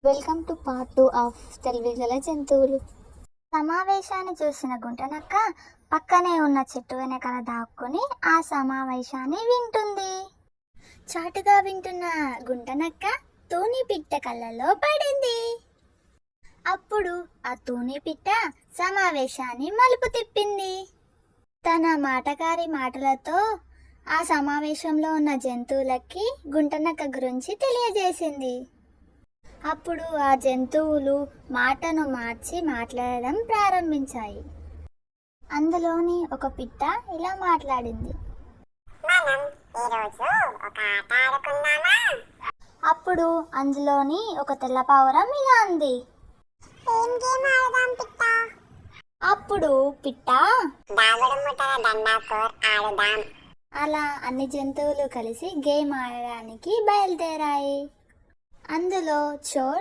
Welcome to part 2 of తెలివిగల జంతువులు. సమావేశాన్ని చూసిన గుంటనక్క పక్కనే ఉన్న చెట్టు వెనకాల దాక్కుని ఆ సమావేశాన్ని వింటుంది. చాటుగా వింటున్న గుంటనక్క తూని పిట్ట కళ్ళలో పడింది. అప్పుడు ఆ తూని పిట్ట సమావేశాన్ని మలుపు తిప్పింది. తన మాటకారి మాటలతో ఆ సమావేశంలో ఉన్న జంతువులకి గుంటనక్క గురించి తెలియజేసింది. అప్పుడు ఆ జంతువులు మాటను మార్చి మాట్లాడడం ప్రారంభించాయి. అందులోని ఒక పిట్ట ఇలా మాట్లాడింది. అప్పుడు అందులోని ఒక తెల్లపావురం ఇలా అంది. అప్పుడు పిట్ట అలా అన్ని జంతువులు కలిసి గేమ్ ఆడడానికి బయలుదేరాయి. అందులో చోర్